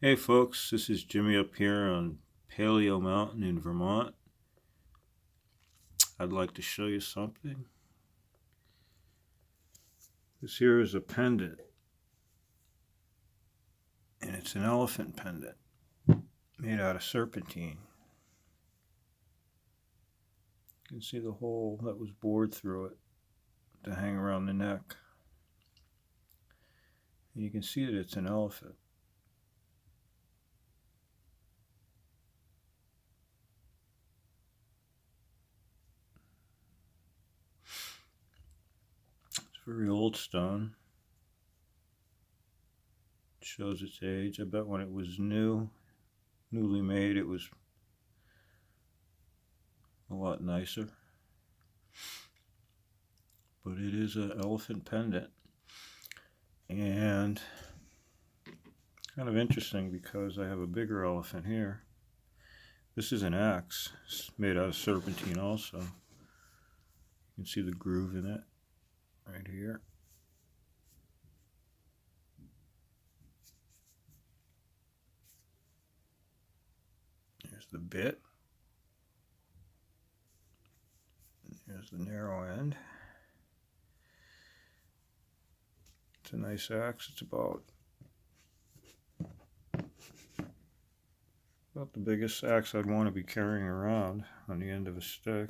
Hey folks, this is Jimmy up here on Paleo Mountain in Vermont. I'd like to show you something. This here is a pendant, and it's an elephant pendant made out of serpentine. You can see the hole that was bored through it to hang around the neck. And you can see that it's an elephant. It's a very old stone. It shows its age. I bet when it was newly made, it was a lot nicer. But it is an elephant pendant. And kind of interesting because I have a bigger elephant here. This is an axe. It's made out of serpentine also. You can see the groove in it right here. Here's the bit. Here's the narrow end. It's a nice axe. It's about the biggest axe I'd want to be carrying around on the end of a stick.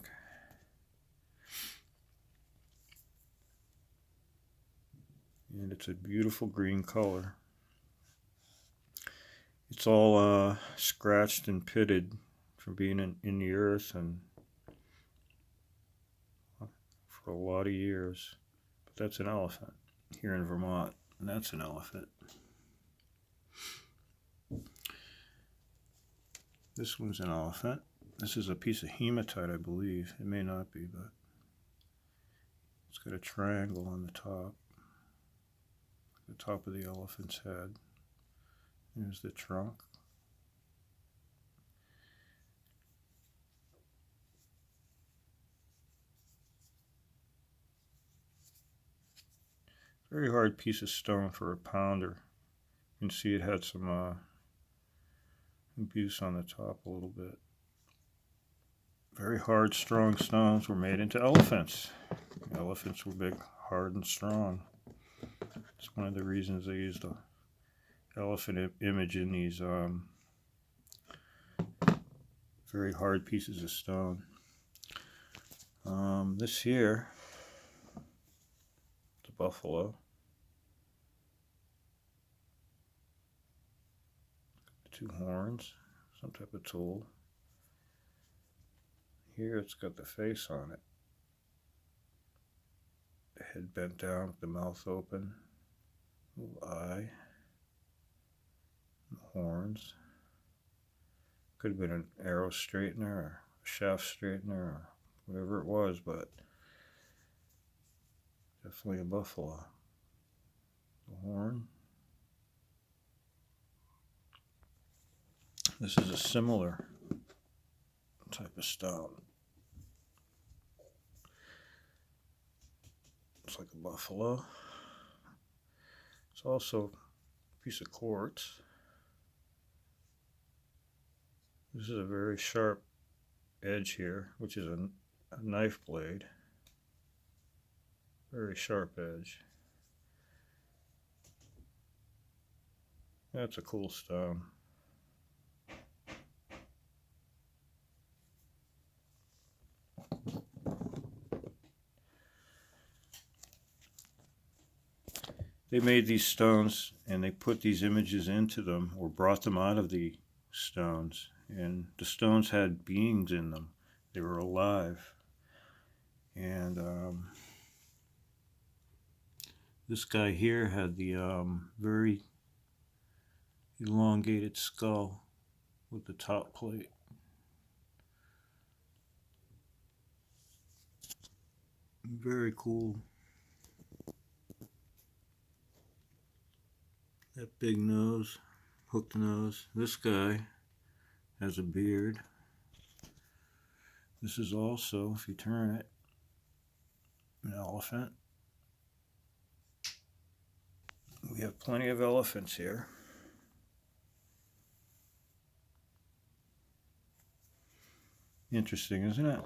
And it's a beautiful green color. It's all scratched and pitted from being in the earth and for a lot of years. But that's an elephant here in Vermont, and that's an elephant. This one's an elephant. This is a piece of hematite, I believe. It may not be, but it's got a triangle on the top of the elephant's head. Here's the trunk. Very hard piece of stone for a pounder. You can see it had some abuse on the top a little bit. Very hard, strong stones were made into elephants. Elephants were big, hard, and strong. It's one of the reasons they used the elephant image in these very hard pieces of stone. This here, it's a buffalo. Two horns, some type of tool. Here it's got the face on it. The head bent down with the mouth open. Little eye. The horns. Could have been an arrow straightener or a shaft straightener or whatever it was, but definitely a buffalo. The horn. This is a similar type of stone. It's like a buffalo. It's also a piece of quartz. This is a very sharp edge here, which is a knife blade. Very sharp edge. That's a cool stone. They made these stones and they put these images into them or brought them out of the stones. And the stones had beings in them. They were alive. And this guy here had the very elongated skull with the top plate. Very cool. That big nose, hooked nose. This guy has a beard. This is also, if you turn it, an elephant. We have plenty of elephants here. Interesting, isn't it?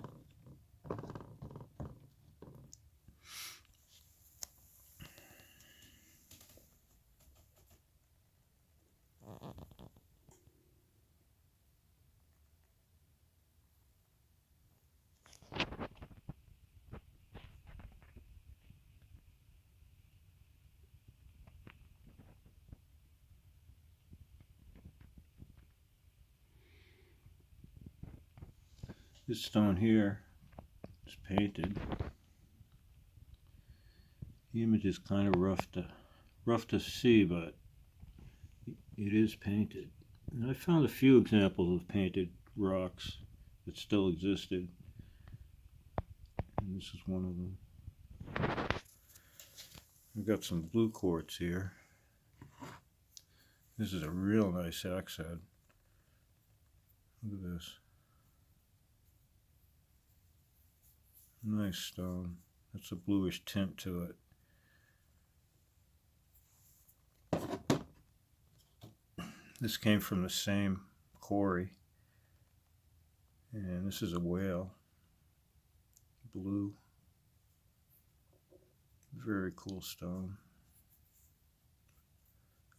This stone here is painted. The image is kind of rough to see, but it is painted. And I found a few examples of painted rocks that still existed. And this is one of them. We've got some blue quartz here. This is a real nice axe head. Look at this. Nice stone. That's a bluish tint to it. This came from the same quarry. And this is a whale. Blue. Very cool stone.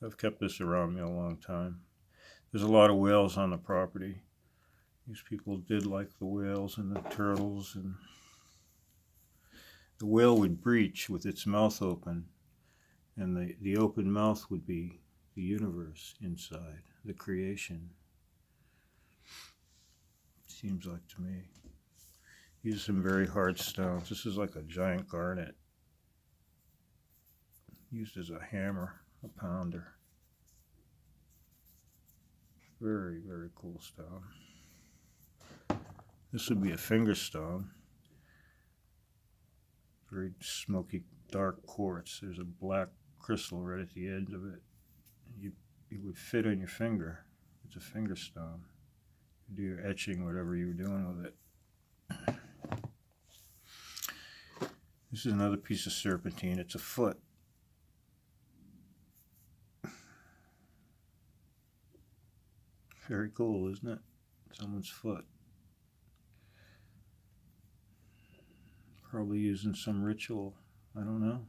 I've kept this around me a long time. There's a lot of whales on the property. These people did like the whales and the turtles, and the whale would breach with its mouth open, and the open mouth would be the universe inside, the creation. Seems like to me. These are some very hard stones. This is like a giant garnet, used as a hammer, a pounder. Very, very cool stone. This would be a finger stone. Very smoky, dark quartz. There's a black crystal right at the edge of it. It would fit on your finger. It's a finger stone. You do your etching, whatever you were doing with it. This is another piece of serpentine. It's a foot. Very cool, isn't it? Someone's foot. Probably using some ritual. I don't know.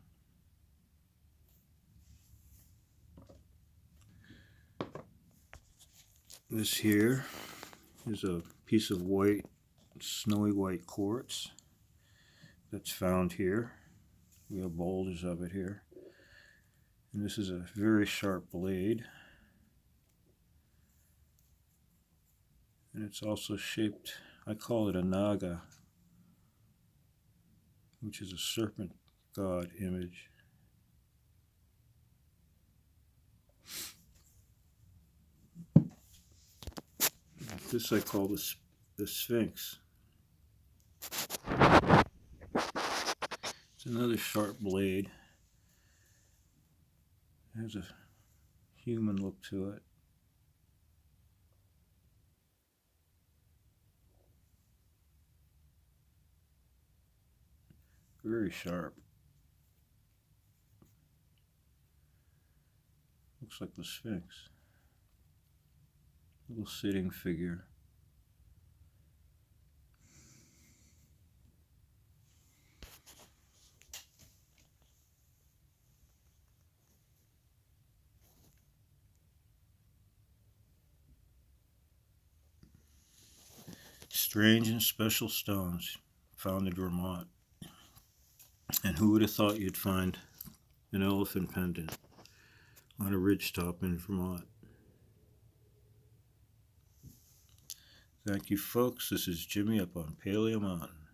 This here is a piece of white, snowy white quartz that's found here. We have boulders of it here. And this is a very sharp blade. And it's also shaped, I call it a naga, which is a serpent god image. This I call the Sphinx. It's another sharp blade. It has a human look to it. Very sharp. Looks like the Sphinx. Little sitting figure. Strange and special stones found in Vermont. And who would have thought you'd find an elephant pendant on a ridgetop in Vermont? Thank you, folks. This is Jimmy up on Paleo Mountain.